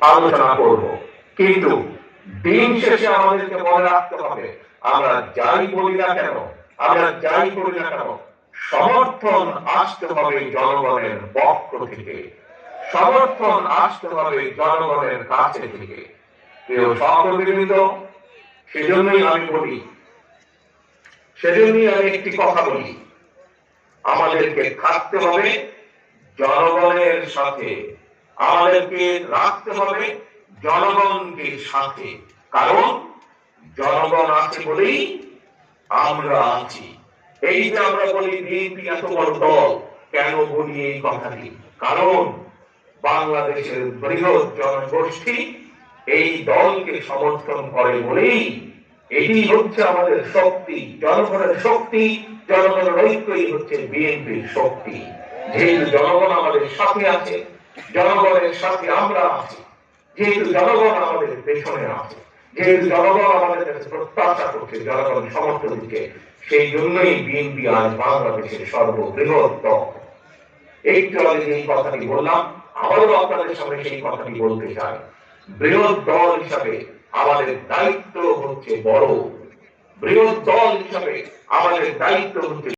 আলোচনা করব। কিন্তু দিন শেষে আমাদেরকে মনে রাখতে হবে, আমরা যাই বলি না কেন, আমরা যাই করি না কেন, সমর্থন আসতে হবে জনগণের পক্ষ থেকে, সমর্থন আসতে হবে জনগণের কাছে থেকে। প্রিয় সহকর্মীবৃন্দ, সেজন্যই আমি বলি, সেজন্যই আমি একটি কথা বলি, আমাদেরকে থাকতে হবে জনগণের সাথে, আমাদেরকে রাখতে হবে জনগণকে সাথে। কারণ জনগণ আছে বলেই আমরা আছি। এই যে আমরা বলি বিএনপি এত বড় দল, কেন বলি এই কথাটি? কারণ বাংলাদেশের বৃহৎ জনগোষ্ঠী এই দলকে সমর্থন করে বলেই এটি হচ্ছে আমাদের শক্তি, জনগণের শক্তি, জনগণের ঐক্যই হচ্ছে বিএনপির শক্তি। যেহেতু জনগণ আমাদের সাথে আছে, জনগণের সাথে আমরা আছি, যেহেতু জনগণ আমাদের পেছনে আছে, যেহেতু জনগণ আমাদের কাছে প্রত্যাশা করছে, জনগণ সমর্থন দিচ্ছে, সেই জন্যই বিএনপি আজ বাংলাদেশের সর্ববৃহৎ দল। একটু আগে এই কথাটি বললাম, আবারও আপনাদের সামনে সেই কথাটি বলতে চাই। বৃহৎ দল হিসাবে আমাদের দায়িত্ব হচ্ছে বড়, বৃহৎ দল হিসাবে আমাদের দায়িত্ব হচ্ছে